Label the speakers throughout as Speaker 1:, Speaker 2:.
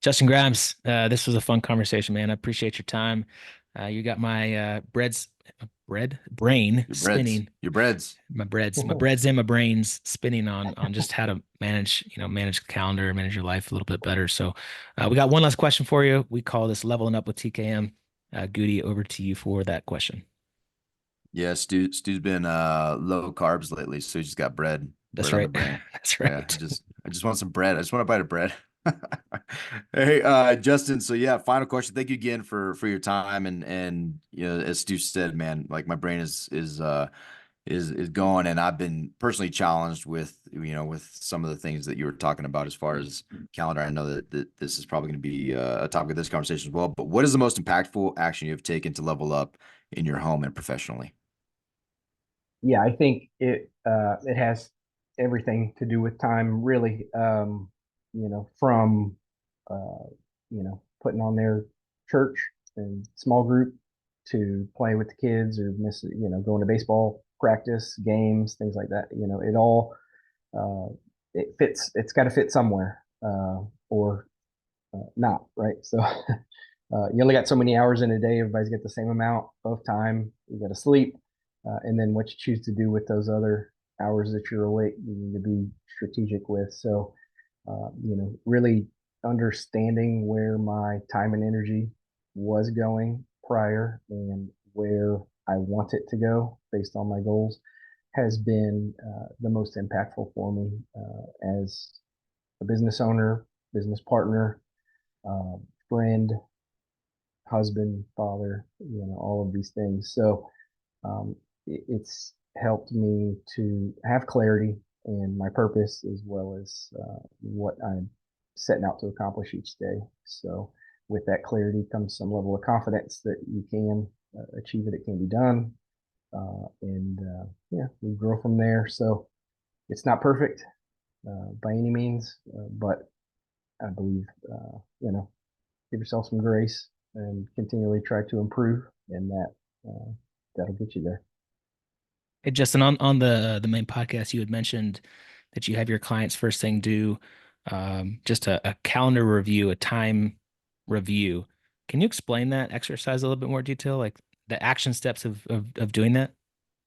Speaker 1: Justin Grimes, this was a fun conversation, man. I appreciate your time. You got my brain
Speaker 2: Your breads,
Speaker 1: spinning.
Speaker 2: your breads.
Speaker 1: My breads and my brains spinning on just how to manage the calendar, manage your life a little bit better. So, we got one last question for you. We call this leveling up with TKM. Goody, over to you for that question.
Speaker 2: Yeah, Stu's been low carbs lately, so he's just got bread
Speaker 1: That's
Speaker 2: on the
Speaker 1: right.
Speaker 2: brain.
Speaker 1: That's
Speaker 2: Yeah, I
Speaker 1: right.
Speaker 2: just I just want some bread. I just want a bite of bread. Hey, Justin. So yeah, final question. Thank you again for your time and as Stu said, man, like my brain is going, and I've been personally challenged with with some of the things that you were talking about as far as calendar. I know that this is probably going to be a topic of this conversation as well. But what is the most impactful action you have taken to level up in your home and professionally?
Speaker 3: Yeah, I think it has everything to do with time, really. From putting on their church and small group to play with the kids or going to baseball practice, games, things like that. It all uh, it fits. It's got to fit somewhere, or not, right? So you only got so many hours in a day. Everybody's got the same amount of time. You got to sleep, and then what you choose to do with those other hours that you're awake, you need to be strategic with. So, really understanding where my time and energy was going prior and where I want it to go based on my goals has been the most impactful for me as a business owner, business partner, friend, husband, father, all of these things. So it's helped me to have clarity in my purpose as well as what I'm setting out to accomplish each day. So with that clarity comes some level of confidence that you can achieve it. It can be done. Yeah, we grow from there. So it's not perfect by any means, but I believe, give yourself some grace and continually try to improve, and that'll get you there.
Speaker 1: Hey, Justin, on the main podcast, you had mentioned that you have your clients first thing do just a calendar review, a time review. Can you explain that exercise a little bit more detail, like the action steps of doing that?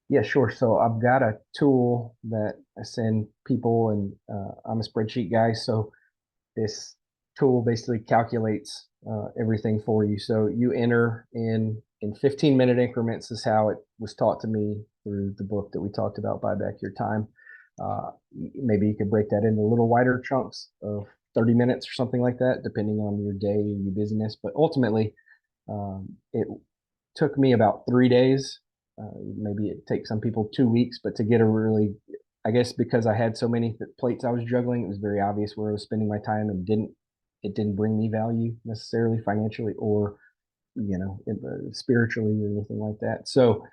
Speaker 3: Yeah, sure. So I've got a tool that I send people, and I'm a spreadsheet guy. So this tool basically calculates everything for you. So you enter in 15-minute increments is how it was taught to me through the book that we talked about, Buy Back Your Time. Maybe you could break that into little wider chunks of 30 minutes or something like that, depending on your day and your busyness. But ultimately, it took me about 3 days. Maybe it takes some people 2 weeks, but to get a really, I guess because I had so many plates I was juggling, it was very obvious where I was spending my time and it didn't bring me value necessarily financially or, spiritually or anything like that. So,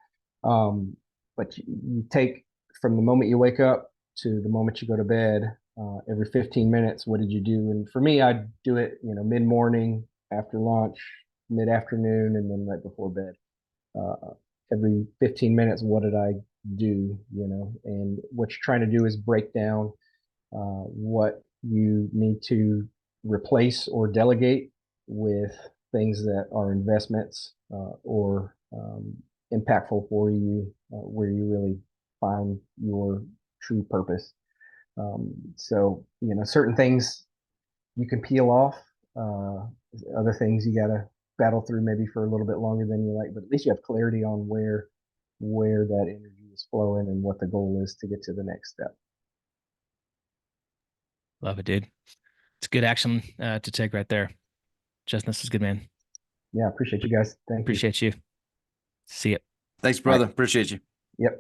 Speaker 3: but you take from the moment you wake up to the moment you go to bed, every 15 minutes, what did you do? And for me, I do it, mid morning, after lunch, mid afternoon, and then right before bed. Every 15 minutes, what did I do? And what you're trying to do is break down what you need to replace or delegate with things that are investments or impactful for you, where you really find your true purpose. So, certain things you can peel off. Uh, Other things you got to battle through maybe for a little bit longer than you like, but at least you have clarity on where that energy is flowing and what the goal is to get to the next step.
Speaker 1: Love it, dude. It's good action to take right there. Justin, this is good, man.
Speaker 3: Yeah, appreciate you guys. Thank you.
Speaker 1: Appreciate you. See you.
Speaker 2: Thanks,
Speaker 3: All right.
Speaker 2: brother. Appreciate you.
Speaker 3: Yep.